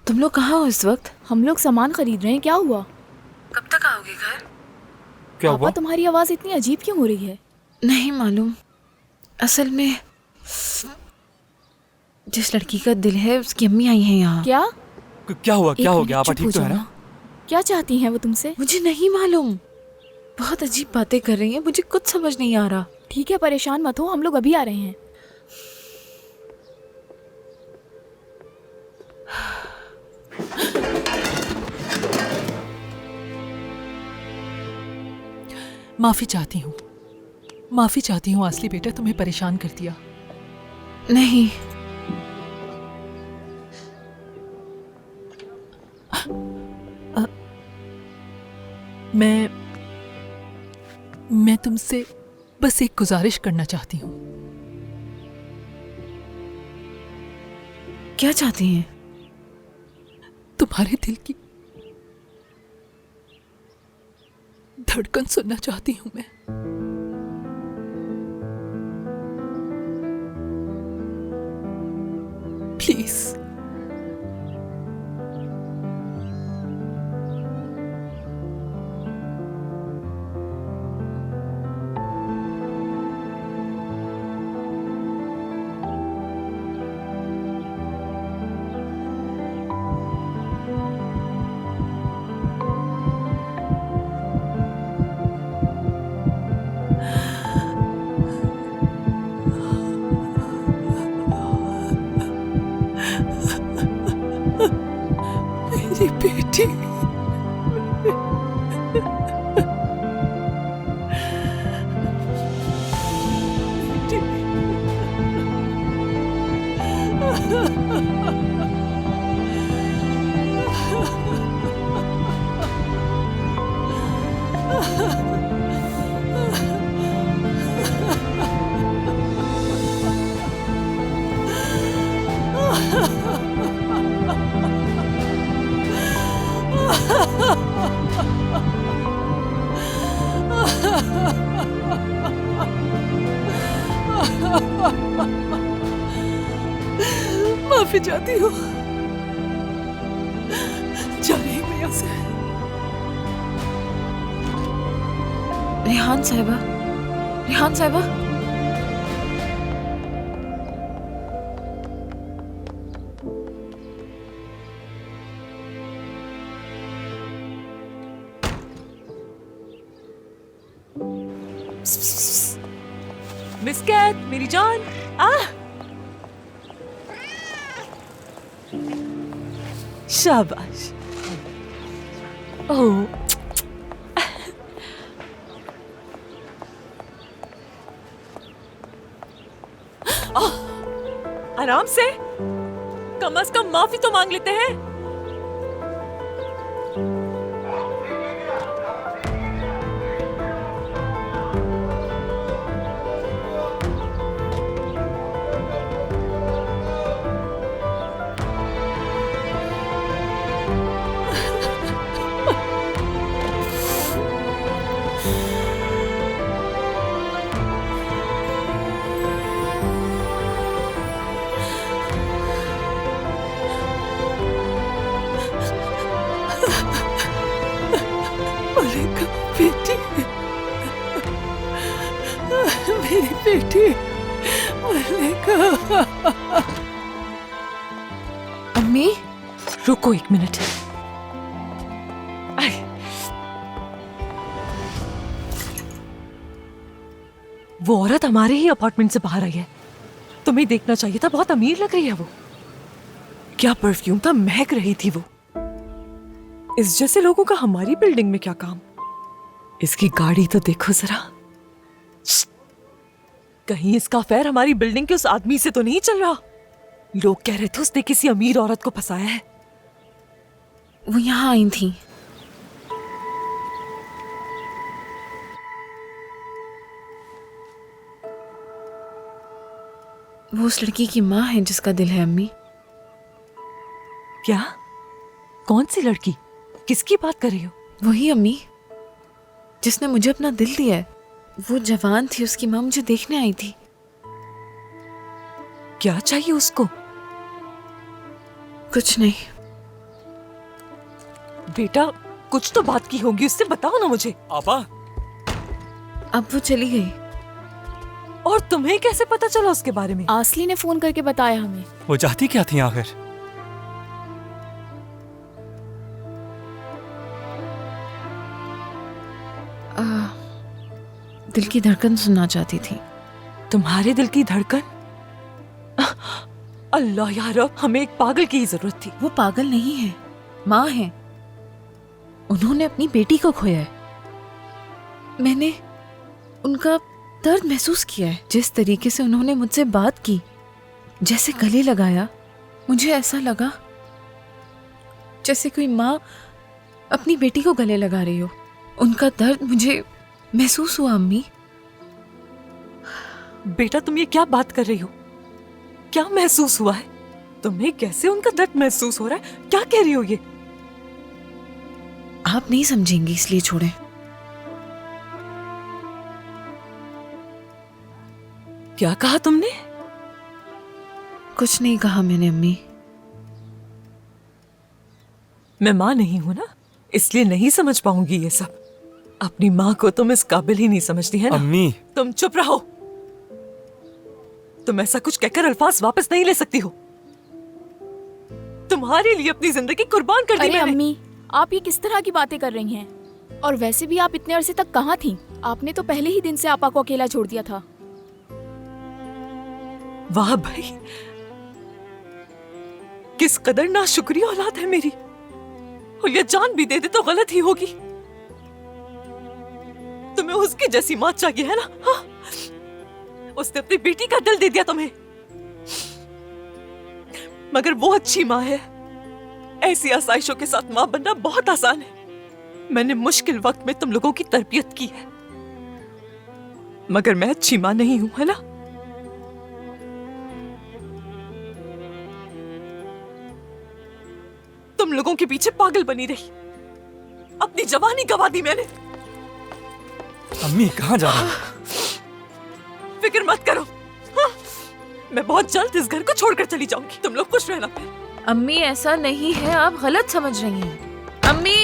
तुम लोग कहाँ हो इस वक्त? हम लोग सामान खरीद रहे हैं। क्या हुआ? कब तक आओगे घर? क्या पापा, हुआ? तुम्हारी आवाज इतनी अजीब क्यों हो रही है? नहीं मालूम। असल में जिस लड़की का दिल है उसकी अम्मी आई हैं यहाँ। क्या? क्या हुआ? क्या एक हो मिनट, गया? आपा चुप हो ठीक तो है जाओ ना? क्या चाहती हैं वो तुमसे? मुझे नहीं मालूम, बहुत अजीब बातें कर रही हैं, मुझे कुछ समझ नहीं आ रहा। ठीक है, परेशान मत हो, हम लोग अभी आ रहे हैं। माफी चाहती हूँ, माफी चाहती हूँ आसली बेटा, तुम्हें परेशान कर दिया। नहीं, मैं तुमसे बस एक गुजारिश करना चाहती हूँ। क्या चाहती हैं? तुम्हारे दिल की धड़कन सुनना चाहती हूँ मैं। प्लीज। मेरी बेटी, माफी चाहती हूँ। जा रही हूँ यहाँ से। रेहान साहिबा, रेहान साहिबा, मिस कैट, मेरी जान। शाबाश। ओह, आराम से, कम से कम माफी तो मांग लेते हैं। मलिका बेटी, मेरी बेटी मलिका। अम्मी। रुको एक मिनट। वो औरत हमारे ही अपार्टमेंट से बाहर आई है। तुम्हें देखना चाहिए था, बहुत अमीर लग रही है वो। क्या परफ्यूम था, महक रही थी वो। इस जैसे लोगों का हमारी बिल्डिंग में क्या काम? इसकी गाड़ी तो देखो जरा। कहीं इसका अफेयर हमारी बिल्डिंग के उस आदमी से तो नहीं चल रहा? लोग कह रहे थे उसने किसी अमीर औरत को फंसाया है। वो यहाँ आई थी। वो उस लड़की की माँ है जिसका दिल है अम्मी। क्या? कौन सी लड़की? किसकी बात कर रही हो? वही अम्मी जिसने मुझे अपना दिल दिया है। वो जवान थी, उसकी माँ मुझे देखने आई थी। क्या चाहिए उसको? कुछ नहीं, बेटा कुछ तो बात की होगी उससे, बताओ ना मुझे। आपा, अब वो चली गई। और तुम्हें कैसे पता चला उसके बारे में? आसली ने फोन करके बताया हमें। वो चाहती क्या थी आखिर? दिल की धड़कन सुनना चाहती थी। तुम्हारे दिल की धड़कन? अल्लाह यार, अब हमें एक पागल की ही जरूरत थी। वो पागल नहीं है, माँ है। उन्होंने अपनी बेटी को खोया है। मैंने उनका दर्द महसूस किया है। जिस तरीके से उन्होंने मुझसे बात की, जैसे गले लगाया, मुझे ऐसा लगा जैसे कोई माँ अपनी बेटी को गले लगा रही हो। उनका दर्द मुझे महसूस हुआ अम्मी। बेटा तुम ये क्या बात कर रही हो? क्या महसूस हुआ है तुम्हें? कैसे उनका दर्द महसूस हो रहा है? क्या कह रही हो ये? आप नहीं समझेंगी इसलिए छोड़ें। क्या कहा तुमने? कुछ नहीं कहा मैंने अम्मी। मैं माँ नहीं हूं ना, इसलिए नहीं समझ पाऊंगी ये सब। अपनी माँ को तुम इस काबिल ही नहीं समझती है ना? अम्मी, तुम चुप रहो। तुम ऐसा कुछ कहकर अल्फाज वापस नहीं ले सकती हो। तुम्हारे लिए अपनी जिंदगी कुर्बान कर दी अरे मैंने। अम्मी, आप ये किस तरह की बातें कर रही हैं? और वैसे भी आप इतने अरसे तक कहाँ थीं? आपने तो पहले ही दिन से आपा को अकेला छोड़ दिया था। वाह भाई, किस कदर नाशुक्री औलाद है मेरी। और ये जान भी दे दे तो गलत ही होगी। तुम्हें उसकी जैसी माँ चाहिए है ना? हाँ? उसने अपनी बेटी का दिल दे दिया तुम्हें। मगर वो अच्छी माँ है। ऐसी आसाइशों के साथ माँ बनना बहुत आसान है। मैंने मुश्किल वक्त में तुम लोगों की तरबियत की है, मगर मैं अच्छी माँ नहीं हूं, है ना? तुम लोगों के पीछे पागल बनी रही, अपनी जवानी गवा दी मैंने। अम्मी कहाँ जा रही हो? फिक्र मत करो, हाँ? मैं बहुत जल्द इस घर को छोड़कर चली जाऊंगी। तुम लोग खुश रहना। अम्मी ऐसा नहीं है, आप गलत समझ रही हैं। अम्मी